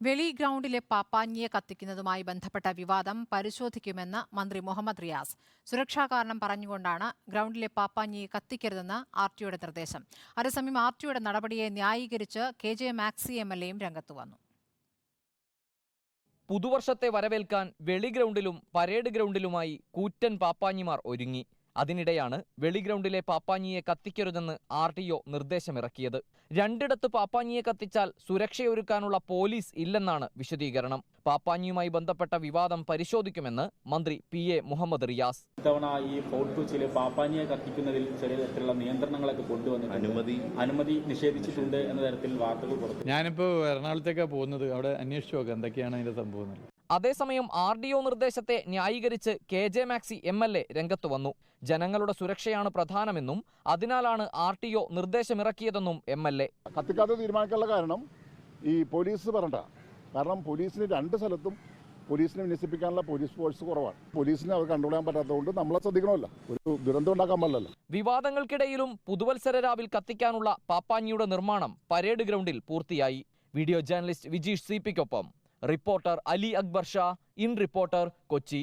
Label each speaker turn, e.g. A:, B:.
A: വെളി ഗ്രൗണ്ടിലെ പാപ്പാഞ്ഞിയെ കത്തിക്കുന്നതുമായി ബന്ധപ്പെട്ട വിവാദം പരിശോധിക്കുമെന്ന് മന്ത്രി മുഹമ്മദ് റിയാസ്. സുരക്ഷാ കാരണം പറഞ്ഞുകൊണ്ടാണ് ഗ്രൗണ്ടിലെ പാപ്പാഞ്ഞിയെ കത്തിക്കരുതെന്ന് ആർടിഒയുടെ നിർദ്ദേശം. അതേസമയം ആർടിഒയുടെ നടപടിയെ ന്യായീകരിച്ച് KJ മാക്സി MLAയും രംഗത്തു വന്നു.
B: പുതുവർഷത്തെ വരവേൽക്കാൻ വെളി ഗ്രൗണ്ടിലും പരേഡ് ഗ്രൗണ്ടിലുമായി കൂറ്റൻ പാപ്പാഞ്ഞിമാർ ഒരുങ്ങി. അതിനിടെയാണ് വെളി ഗ്രൗണ്ടിലെ പാപ്പാഞ്ഞിയെ കത്തിക്കരുതെന്ന് RTO നിർദ്ദേശമിറക്കിയത്. രണ്ടിടത്ത് പാപ്പാഞ്ഞിയെ കത്തിച്ചാൽ സുരക്ഷയൊരുക്കാനുള്ള പോലീസ് ഇല്ലെന്നാണ് വിശദീകരണം. പാപ്പാഞ്ഞിയുമായി ബന്ധപ്പെട്ട വിവാദം പരിശോധിക്കുമെന്ന് മന്ത്രി PA മുഹമ്മദ് റിയാസ്.
C: ഇത്തവണ ഈ ഫോർട്ട് കൊച്ചിയിലെ പാപ്പാഞ്ഞിയെ കത്തിക്കുന്നതിൽ ചെറിയ തരത്തിലുള്ള നിയന്ത്രണങ്ങളൊക്കെ കൊണ്ടുവന്നിട്ടുണ്ട്. അനുമതി നിഷേധിച്ചിട്ടുണ്ട് എന്ന തരത്തിൽ വാർത്തകൾ പുറത്തു.
D: ഞാനിപ്പോൾ എറണാകുളത്തേക്കാണ് പോകുന്നത്. അവിടെ അന്വേഷിച്ചു നോക്കാം എന്തൊക്കെയാണ് അതിന്റെ സംഭവം.
B: അതേസമയം RDO നിർദ്ദേശത്തെ ന്യായീകരിച്ച് KJ മാക്സി MLA രംഗത്തു വന്നു. ജനങ്ങളുടെ സുരക്ഷയാണ് പ്രധാനമെന്നും അതിനാലാണ് RTO നിർദ്ദേശമിറക്കിയതെന്നും MLA.
E: കത്തിക്കാതെ തീരുമാനിക്കാനുള്ള കാരണം ഈ പോലീസ് പറഞ്ഞ കാരണം പോലീസിന് രണ്ട് സ്ഥലത്തും പോലീസിനെ വിന്യസിപ്പിക്കാനുള്ള പോലീസ് ഫോഴ്സ് കുറവാണ്. പോലീസിനെ അവർ കൺട്രോൾ ചെയ്യാൻ പറ്റാത്തതുകൊണ്ട് നമ്മളെ ശ്രദ്ധിക്കണമല്ലോ, ഒരു ദുരന്തം ഉണ്ടാക്കാൻ പാടില്ലല്ലോ.
B: വിവാദങ്ങൾക്കിടയിലും പുതുവത്സര രാവിൽ കത്തിക്കാനുള്ള പാപ്പാഞ്ഞിയുടെ നിർമ്മാണം പരേഡ് ഗ്രൗണ്ടിൽ പൂർത്തിയായി. വീഡിയോ ജേർണലിസ്റ്റ് വിജീഷ് CPക്കൊപ്പം reporter Ali Akbar Shah, in reporter, Kochi.